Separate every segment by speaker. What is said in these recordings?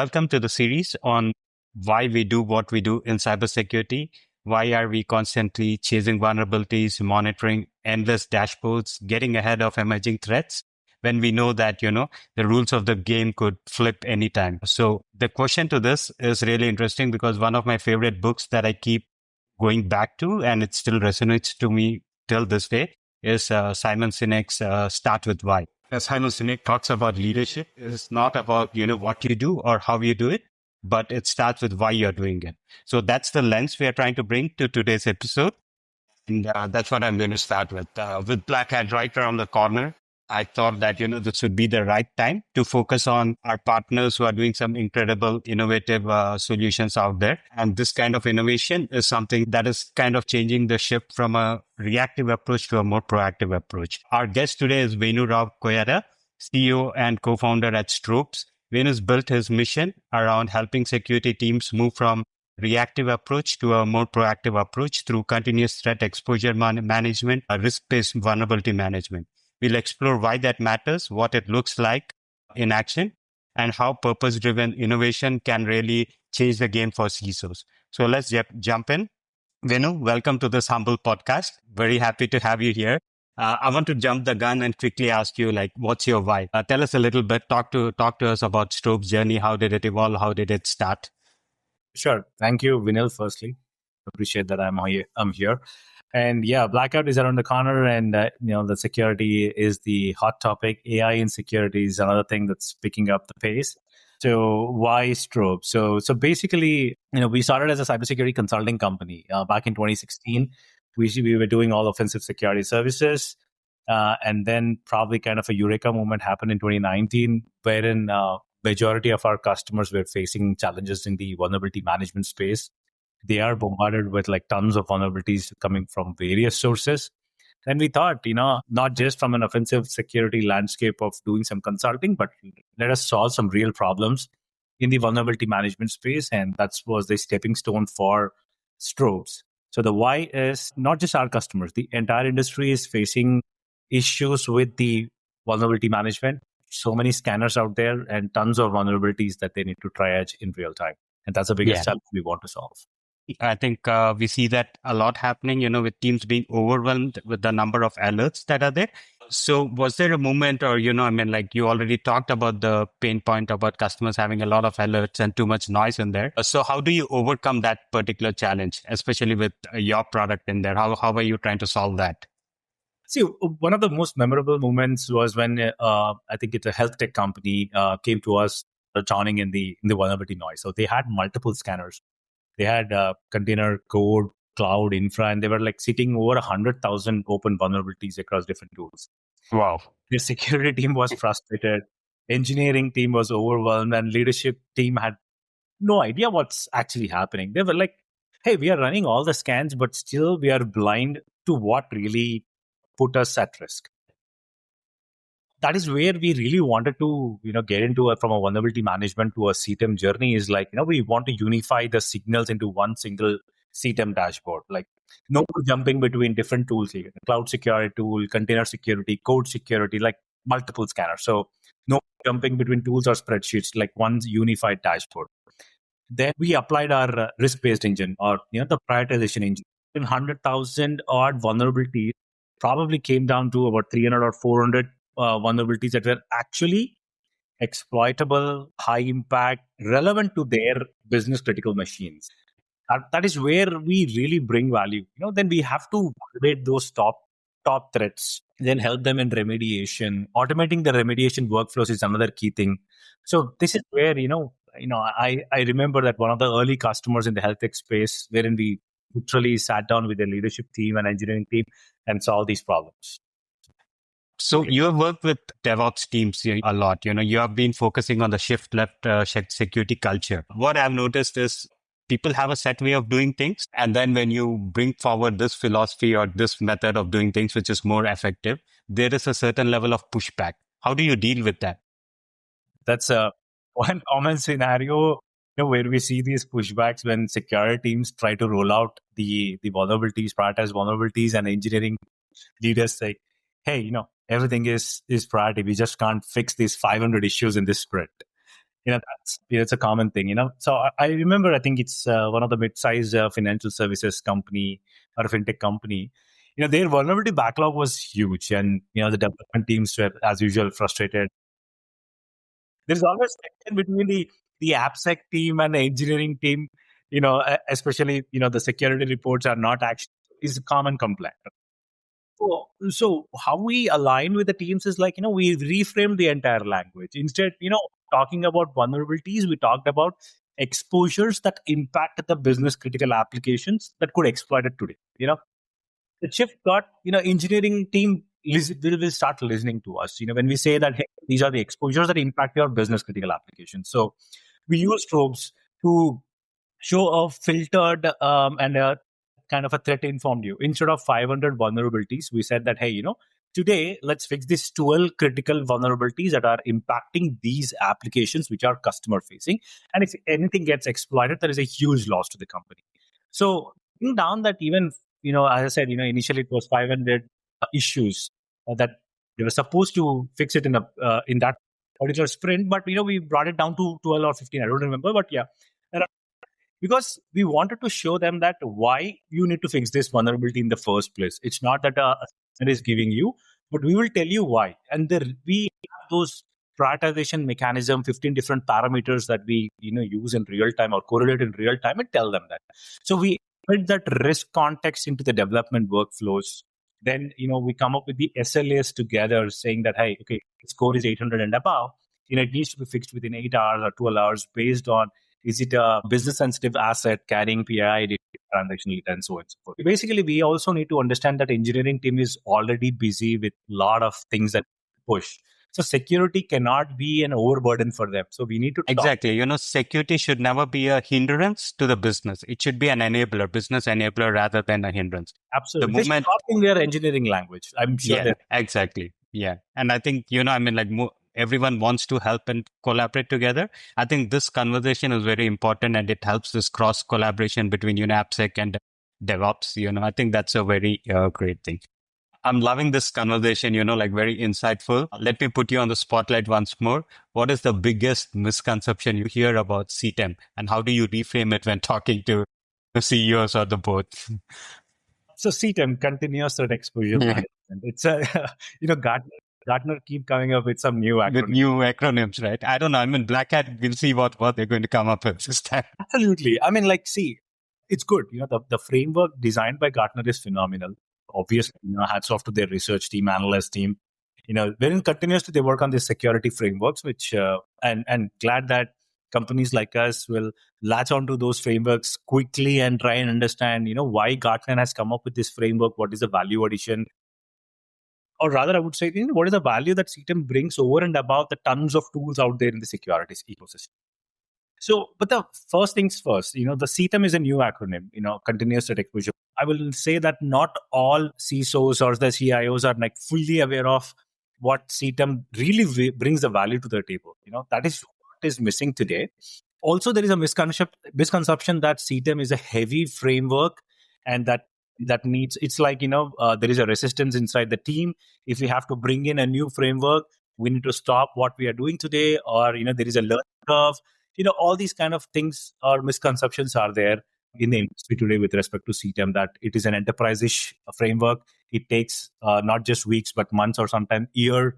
Speaker 1: welcome to the series on why we do what we do in cybersecurity. Why are we constantly chasing vulnerabilities, monitoring endless dashboards, getting ahead of emerging threats when we know that, the rules of the game could flip anytime? So the question to this is really interesting because one of my favorite books that I keep going back to, and it still resonates to me till this day, is Simon Sinek's Start With Why. As Simon Sinek talks about leadership, it's not about, what you do or how you do it, but it starts with why you're doing it. So that's the lens we are trying to bring to today's episode. And that's what I'm going to start with. With Black Hat right around the corner, I thought that, this would be the right time to focus on our partners who are doing some incredible, innovative solutions out there. And this kind of innovation is something that is kind of changing the shift from a reactive approach to a more proactive approach. Our guest today is Venu Rao Koyada, CEO and co-founder at Strobes. Venu's built his mission around helping security teams move from reactive approach to a more proactive approach through continuous threat exposure management, risk-based vulnerability management. We'll explore why that matters, what it looks like in action, and how purpose-driven innovation can really change the game for CISOs. So let's jump in. Venu, welcome to this humble podcast. Very happy to have you here. I want to jump the gun and quickly ask you, what's your why? Tell us a little bit. Talk to us about Strobe's journey. How did it evolve? How did it start?
Speaker 2: Sure. Thank you, Vinil, firstly. Appreciate that I'm here. And yeah, blackout is around the corner, and the security is the hot topic. AI in security is another thing that's picking up the pace. So why Strobe? So basically, we started as a cybersecurity consulting company back in 2016. We were doing all offensive security services, and then probably kind of a eureka moment happened in 2019, wherein majority of our customers were facing challenges in the vulnerability management space. They are bombarded with tons of vulnerabilities coming from various sources. And we thought, not just from an offensive security landscape of doing some consulting, but let us solve some real problems in the vulnerability management space. And that was the stepping stone for Strobes. So the why is not just our customers. The entire industry is facing issues with the vulnerability management. So many scanners out there and tons of vulnerabilities that they need to triage in real time. And that's the biggest challenge we want to solve.
Speaker 1: I think we see that a lot happening, with teams being overwhelmed with the number of alerts that are there. So was there a moment or, you already talked about the pain point about customers having a lot of alerts and too much noise in there. So how do you overcome that particular challenge, especially with your product in there? How are you trying to solve that?
Speaker 2: See, one of the most memorable moments was when I think it's a health tech company came to us drowning in the vulnerability noise. So they had multiple scanners. They had container code, cloud, infra, and they were sitting over 100,000 open vulnerabilities across different tools.
Speaker 1: Wow.
Speaker 2: Their security team was frustrated. Engineering team was overwhelmed, and leadership team had no idea what's actually happening. They were like, hey, we are running all the scans, but still we are blind to what really put us at risk. That is where we really wanted to, get into from a vulnerability management to a CTEM journey is we want to unify the signals into one single CTEM dashboard. No more jumping between different tools here. Cloud security tool, container security, code security, multiple scanners. So no jumping between tools or spreadsheets, one unified dashboard. Then we applied our risk-based engine or, the prioritization engine. In 100,000 odd vulnerabilities, probably came down to about 300 or 400 vulnerabilities that were actually exploitable, high impact, relevant to their business critical machines. That is where we really bring value. Then we have to validate those top threats, then help them in remediation. Automating the remediation workflows is another key thing. So this is where, I remember that one of the early customers in the health tech space, wherein we literally sat down with the leadership team and engineering team and solved these problems.
Speaker 1: So you have worked with DevOps teams a lot. You have been focusing on the shift left security culture. What I've noticed is people have a set way of doing things. And then when you bring forward this philosophy or this method of doing things, which is more effective, there is a certain level of pushback. How do you deal with that?
Speaker 2: That's one common scenario where we see these pushbacks when security teams try to roll out the vulnerabilities, prioritize vulnerabilities, and engineering leaders say, hey, everything is priority. We just can't fix these 500 issues in this sprint. It's a common thing. So I remember, I think it's one of the mid-sized financial services company or a fintech company. Their vulnerability backlog was huge, and the development teams were, as usual, frustrated. There's always tension between the AppSec team and the engineering team. Especially the security reports are not actually is a common complaint. So how we align with the teams is like, we reframe the entire language. Instead, talking about vulnerabilities, we talked about exposures that impact the business critical applications that could exploit it today. The shift got, engineering team will start listening to us. When we say that, hey, these are the exposures that impact your business critical applications. So we use tropes to show a filtered and a kind of a threat informed view. Instead of 500 vulnerabilities, we said that, hey, today let's fix these 12 critical vulnerabilities that are impacting these applications which are customer facing. And if anything gets exploited, there is a huge loss to the company. So down that, even, as I said, initially it was 500 issues that they were supposed to fix it in that particular sprint, but we brought it down to 12 or 15. I don't remember, but yeah, because we wanted to show them that why you need to fix this vulnerability in the first place. It's not that a system is giving you, but we will tell you why. And we have those prioritization mechanism, 15 different parameters that we use in real time or correlate in real time and tell them that. So we put that risk context into the development workflows. Then we come up with the SLAs together, saying that, hey, okay, score is 800 and above. It needs to be fixed within 8 hours or 12 hours based on, is it a business sensitive asset carrying PII, transaction data, and so on and so forth. Basically, we also need to understand that engineering team is already busy with a lot of things that push. So security cannot be an overburden for them. So we need to talk.
Speaker 1: Exactly. Security should never be a hindrance to the business. It should be an enabler, business enabler rather than a hindrance.
Speaker 2: Absolutely.
Speaker 1: The
Speaker 2: They should
Speaker 1: moment,
Speaker 2: talk in their engineering language. I'm sure
Speaker 1: yeah,
Speaker 2: that.
Speaker 1: exactly. Yeah. And I think, I mean, like everyone wants to help and collaborate together. I think this conversation is very important and it helps this cross collaboration between, AppSec and DevOps. I think that's a very great thing. I'm loving this conversation, like very insightful. Let me put you on the spotlight once more. What is the biggest misconception you hear about CTEM and how do you reframe it when talking to the CEOs or the board?
Speaker 2: So CTEM, continuous threat exposure
Speaker 1: Yeah.
Speaker 2: management. It's a, Gartner keep coming up with some new
Speaker 1: With
Speaker 2: acronym.
Speaker 1: new acronyms, right? I don't know. I mean, Black Hat, we'll see what they're going to come up with this time.
Speaker 2: Absolutely. I mean, like, see, it's good. The framework designed by Gartner is phenomenal. Obviously, hats off to their research team, analyst team. Wherein continuously they work on these security frameworks, which and glad that companies like us will latch onto those frameworks quickly and try and understand, why Gartner has come up with this framework. What is the value addition? Or rather, I would say, what is the value that CTEM brings over and above the tons of tools out there in the security ecosystem? So, but the first things first, the CTEM is a new acronym, continuous threat exposure. I will say that not all CISOs or the CIOs are like fully aware of what CTEM really brings the value to the table. That is what is missing today. Also, there is a misconception that CTEM is a heavy framework and that needs, it's like, there is a resistance inside the team. If we have to bring in a new framework, we need to stop what we are doing today, or, there is a learning curve. All these kind of things or misconceptions are there in the industry today with respect to CTEM, that it is an enterprise-ish framework. It takes not just weeks, but months or sometimes year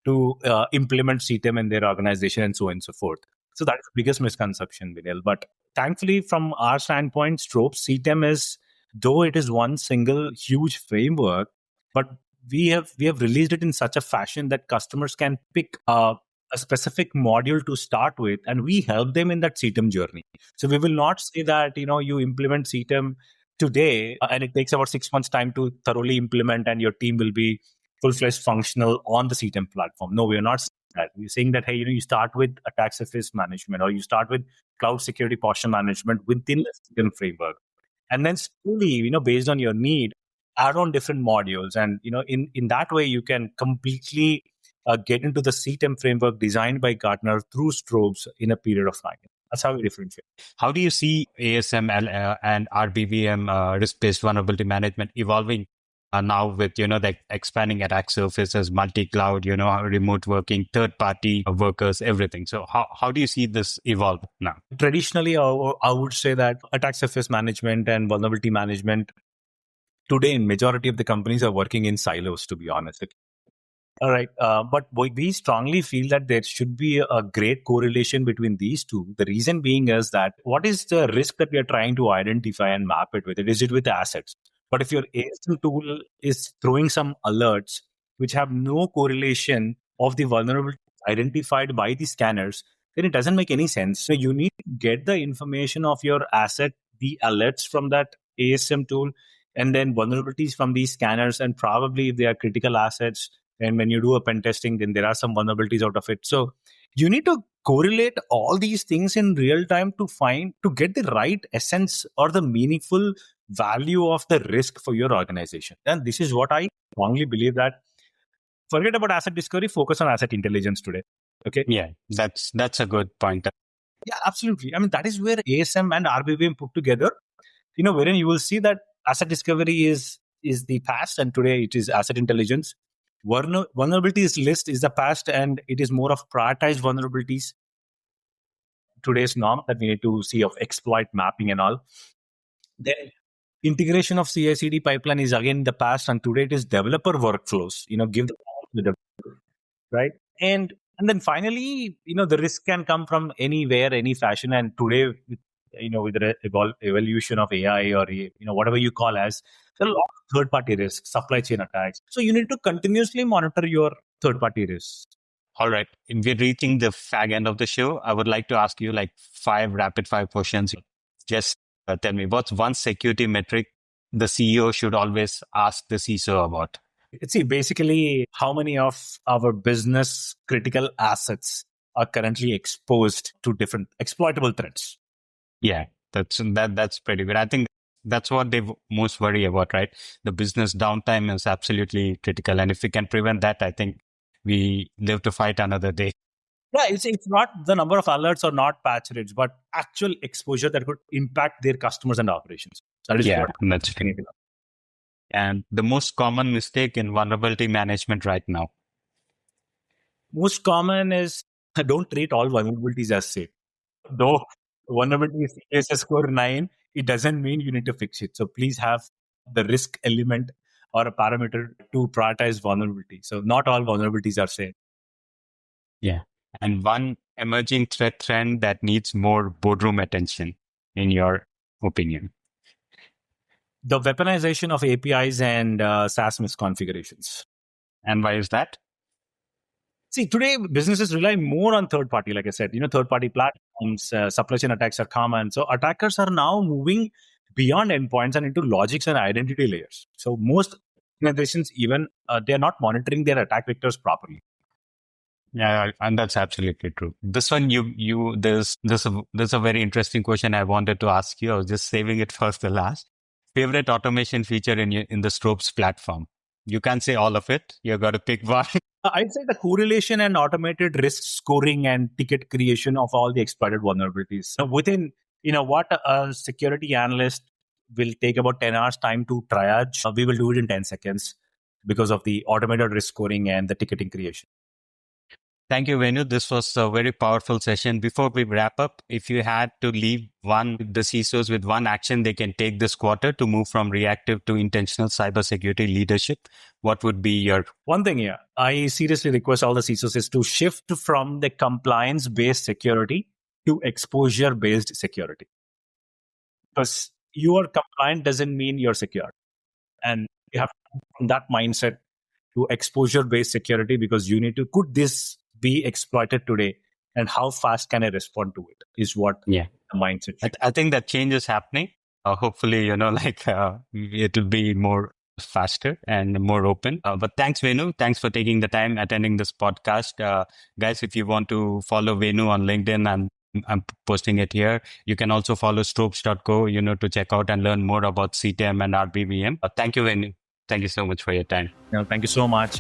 Speaker 2: to implement CTEM in their organization and so on and so forth. So that's the biggest misconception, Vinil. But thankfully, from our standpoint, Strobe, CTEM is, though it is one single huge framework, but we have released it in such a fashion that customers can pick a specific module to start with, and we help them in that CTEM journey. So we will not say that you implement CTEM today and it takes about 6 months time to thoroughly implement, and your team will be full-fledged functional on the CTEM platform. No, we are not saying that. We're saying that, hey, you start with attack surface management, or you start with cloud security posture management within the CTEM framework, and then slowly, based on your need, add on different modules. And in that way you can completely get into the CTEM framework designed by Gartner through Strobes in a period of time. That's how we differentiate.
Speaker 1: How do you see ASM and RBVM, risk-based vulnerability management, evolving now with, the expanding attack surfaces, multi-cloud, remote working, third-party workers, everything. So how do you see this evolve now?
Speaker 2: Traditionally, I would say that attack surface management and vulnerability management today in majority of the companies are working in silos, to be honest. All right. But we strongly feel that there should be a great correlation between these two. The reason being is that what is the risk that we are trying to identify and map it with? Is it with assets? But if your ASM tool is throwing some alerts which have no correlation of the vulnerability identified by the scanners, then it doesn't make any sense. So you need to get the information of your asset, the alerts from that ASM tool, and then vulnerabilities from these scanners, and probably if they are critical assets, and when you do a pen testing, then there are some vulnerabilities out of it. So you need to correlate all these things in real time to get the right essence or the meaningful value of the risk for your organization. And this is what I strongly believe, that forget about asset discovery, focus on asset intelligence today. Okay.
Speaker 1: Yeah, that's a good point.
Speaker 2: Yeah, absolutely. I mean, that is where ASM and RBVM put together, wherein you will see that asset discovery is the past, and today it is asset intelligence. Vulnerabilities list is the past, and it is more of prioritized vulnerabilities. Today's norm that we need to see of exploit mapping and all. Then integration of CI/CD pipeline is again the past, and today it is developer workflows. Give the right, and then finally, the risk can come from anywhere, any fashion. And today, with the evolution of AI, or whatever you call as, there are a lot of third party risks, supply chain attacks. So you need to continuously monitor your third party risks.
Speaker 1: All right. We're reaching the fag end of the show. I would like to ask you like 5 rapid fire questions. Just tell me, what's one security metric the CEO should always ask the CISO about?
Speaker 2: See, basically, how many of our business critical assets are currently exposed to different exploitable threats?
Speaker 1: Yeah, that's pretty good. I think that's what they most worry about, right? The business downtime is absolutely critical. And if we can prevent that, I think we live to fight another day.
Speaker 2: Yeah, it's not the number of alerts or not patch rates, but actual exposure that could impact their customers and operations. That is
Speaker 1: Yeah,
Speaker 2: what
Speaker 1: that's
Speaker 2: we need
Speaker 1: true.
Speaker 2: to know.
Speaker 1: And the most common mistake in vulnerability management right now.
Speaker 2: Most common is don't treat all vulnerabilities as safe. Though vulnerability is CSS score 9, it doesn't mean you need to fix it. So please have the risk element or a parameter to prioritize vulnerability. So not all vulnerabilities are safe.
Speaker 1: Yeah. And one emerging threat trend that needs more boardroom attention, in your opinion.
Speaker 2: The weaponization of APIs and SaaS misconfigurations.
Speaker 1: And why is that?
Speaker 2: See, today businesses rely more on third party, like I said, third party platforms, supply chain attacks are common. So attackers are now moving beyond endpoints and into logics and identity layers. So most organizations, even they are not monitoring their attack vectors properly.
Speaker 1: Yeah, and that's absolutely true. This one, there's a very interesting question I wanted to ask you. I was just saving it for the last. Favorite automation feature in the Stropes platform? You can't say all of it. You got to pick one.
Speaker 2: I'd say the correlation and automated risk scoring and ticket creation of all the exploited vulnerabilities. So within, what a security analyst will take about 10 hours time to triage, we will do it in 10 seconds because of the automated risk scoring and the ticketing creation.
Speaker 1: Thank you, Venu. This was a very powerful session. Before we wrap up, if you had to leave the CISOs with one action they can take this quarter to move from reactive to intentional cybersecurity leadership, what would be your...
Speaker 2: One thing here, I seriously request all the CISOs is to shift from the compliance-based security to exposure-based security. Because you are compliant doesn't mean you're secure. And you have that mindset to exposure-based security, because you need to, could this be exploited today, and how fast can I respond to it, is what
Speaker 1: Yeah.
Speaker 2: the mindset should.
Speaker 1: I think that change is happening. Hopefully, it will be more faster and more open. But thanks, Venu. Thanks for taking the time attending this podcast. Guys, if you want to follow Venu on LinkedIn, I'm posting it here. You can also follow strobes.co, to check out and learn more about CTM and RBVM. Thank you, Venu. Thank you so much for your time.
Speaker 2: Thank you so much.